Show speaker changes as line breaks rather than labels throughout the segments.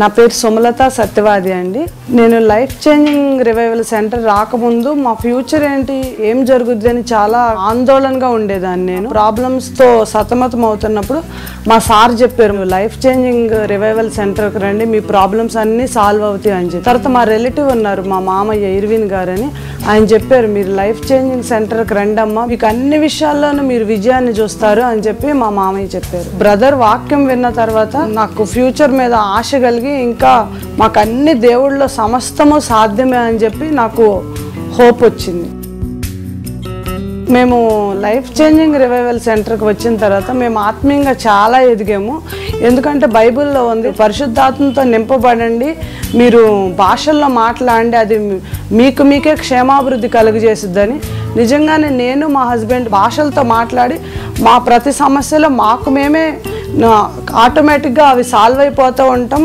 నా పేరు సుమలత సత్యవాది అండి. నేను లైఫ్ చేంజింగ్ రివైవల్ సెంటర్ రాకముందు మా ఫ్యూచర్ ఏంటి, ఏం జరుగుద్ది అని చాలా ఆందోళనగా ఉండేదాన్ని. నేను ప్రాబ్లమ్స్తో సతమతం అవుతున్నప్పుడు మా సార్ చెప్పారు, లైఫ్ చేంజింగ్ రివైవల్ సెంటర్కి రండి, మీ ప్రాబ్లమ్స్ అన్నీ సాల్వ్ అవుతాయి అని చెప్పి. తర్వాత మా రిలేటివ్ ఉన్నారు, మా మామయ్య ఇర్విన్ గారు అని, ఆయన చెప్పారు, మీరు లైఫ్ చేంజింగ్ సెంటర్కి రండి అమ్మా, మీకు అన్ని విషయాల్లోనూ మీరు విజయాన్ని చూస్తారు అని చెప్పి మా మామయ్య చెప్పారు. బ్రదర్ వాక్యం విన్న తర్వాత నాకు ఫ్యూచర్ మీద ఆశ కలిగి, ఇంకా మాకు అన్ని దేవుళ్ళలో సమస్తము సాధ్యమే అని చెప్పి నాకు హోప్ వచ్చింది. మేము లైఫ్ చేంజింగ్ రివైవల్ సెంటర్కి వచ్చిన తర్వాత మేము ఆత్మీయంగా చాలా ఎదిగాము. ఎందుకంటే బైబిల్లో ఉంది, పరిశుద్ధాత్మతో నింపబడండి, మీరు భాషల్లో మాట్లాడండి, అది మీకే క్షేమాభివృద్ధి కలుగజేసిద్దని. నిజంగానే నేను మా హస్బెండ్ భాషలతో మాట్లాడి మా ప్రతి సమస్యలో మాకు మేమే ఆటోమేటిక్గా అవి సాల్వ్ అయిపోతూ ఉంటాం,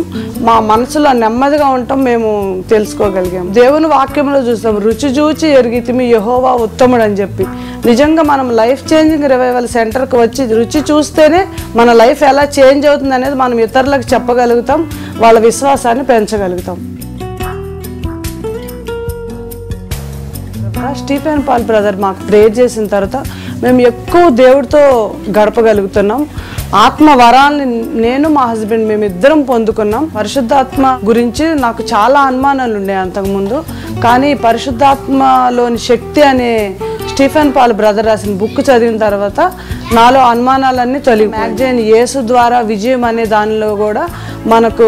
మా మనసులో నెమ్మదిగా ఉంటాం, మేము తెలుసుకోగలిగాం. దేవుని వాక్యంలో చూస్తాం, రుచి చూచి ఎరిగితిమి యెహోవా ఉత్తముడు అని చెప్పి. నిజంగా మనం లైఫ్ చేంజింగ్ రివైవల్ సెంటర్కి వచ్చి రుచి చూస్తేనే మన లైఫ్ ఎలా చేంజ్ అవుతుంది అనేది మనం ఇతరులకు చెప్పగలుగుతాం, వాళ్ళ విశ్వాసాన్ని పెంచగలుగుతాం. స్టీఫెన్ పాల్ బ్రదర్ మాకు ప్రేయర్ చేసిన తర్వాత మేము ఎక్కువ దేవుడితో గడపగలుగుతున్నాం. ఆత్మ వరాలని నేను మా హస్బెండ్ మేమిద్దరం పొందుకున్నాం. పరిశుద్ధాత్మ గురించి నాకు చాలా అనుమానాలు ఉన్నాయి అంతకుముందు, కానీ పరిశుద్ధాత్మలోని శక్తి అనే స్టీఫెన్ పాల్ బ్రదర్ రాసిన బుక్ చదివిన తర్వాత నాలో అనుమానాలన్నీ తొలగి, మ్యాగజైన్ యేసు ద్వారా విజయం అనే దానిలో కూడా మనకు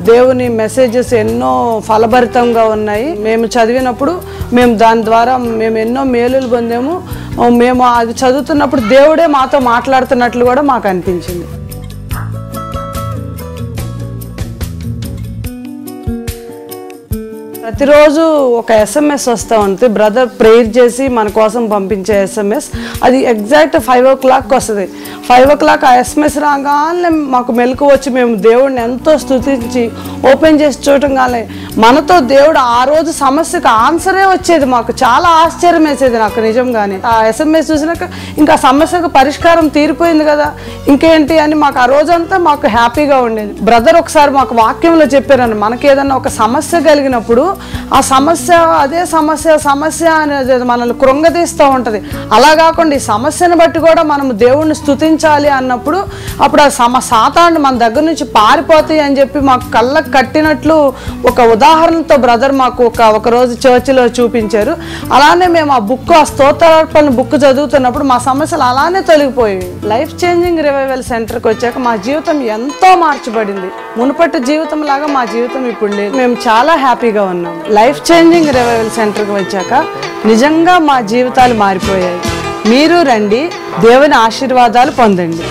దేవుని మెసేజెస్ ఎన్నో ఫలభరితంగా ఉన్నాయి. మేము చదివినప్పుడు మేము దాని ద్వారా మేము ఎన్నో మేలులు పొందాము. మేము అది చదువుతున్నప్పుడు దేవుడే మాతో మాట్లాడుతున్నట్లు కూడా మాకు అనిపించింది. ప్రతిరోజు ఒక SMS వస్తూ ఉంటుంది, బ్రదర్ ప్రేయర్ చేసి మన కోసం పంపించే SMS. అది ఎగ్జాక్ట్ 5 o'clock వస్తుంది. 5 o'clock ఆ SMS రాగానే మాకు మెలకు వచ్చి మేము దేవుడిని ఎంతో స్తుతించి ఓపెన్ చేసి చూడగానే మనతో దేవుడు ఆ రోజు సమస్యకు ఆన్సరే వచ్చేది. మాకు చాలా ఆశ్చర్యం వేసేది నాకు నిజంగానే. ఆ SMS చూసినాక ఇంకా సమస్యకు పరిష్కారం తీరిపోయింది కదా, ఇంకేంటి అని మాకు ఆ రోజంతా మాకు హ్యాపీగా ఉండేది. బ్రదర్ ఒకసారి మాకు వాక్యంలో చెప్పారని, మనకి ఏదన్నా ఒక సమస్య కలిగినప్పుడు ఆ సమస్య అదే సమస్య అనేది మనల్ని కృంగతీస్తూ ఉంటుంది. అలా కాకుండా ఈ సమస్యను బట్టి కూడా మనం దేవుణ్ణి స్తుతించాలి అన్నప్పుడు అప్పుడు ఆ సాతాను మన దగ్గర నుంచి పారిపోతాయి అని చెప్పి మాకు కళ్ళకు కట్టినట్లు ఒక ఉదాహరణతో బ్రదర్ మాకు ఒక రోజు చర్చిలో చూపించారు. అలానే మేము ఆ బుక్, ఆ స్తోత్రార్పణ బుక్ చదువుతున్నప్పుడు మా సమస్యలు అలానే తొలగిపోయాయి. లైఫ్ చేంజింగ్ రివైవల్ సెంటర్కి వచ్చాక మా జీవితం ఎంతో మార్చబడింది. మునుపటి జీవితం లాగా మా జీవితం ఇప్పుడు లేదు. మేము చాలా హ్యాపీగా ఉన్నాం. లైఫ్ చేంజింగ్ రివైవల్ సెంటర్కి వచ్చాక నిజంగా మా జీవితాలు మారిపోయాయి. మీరు రండి, దేవుని ఆశీర్వాదాలు పొందండి.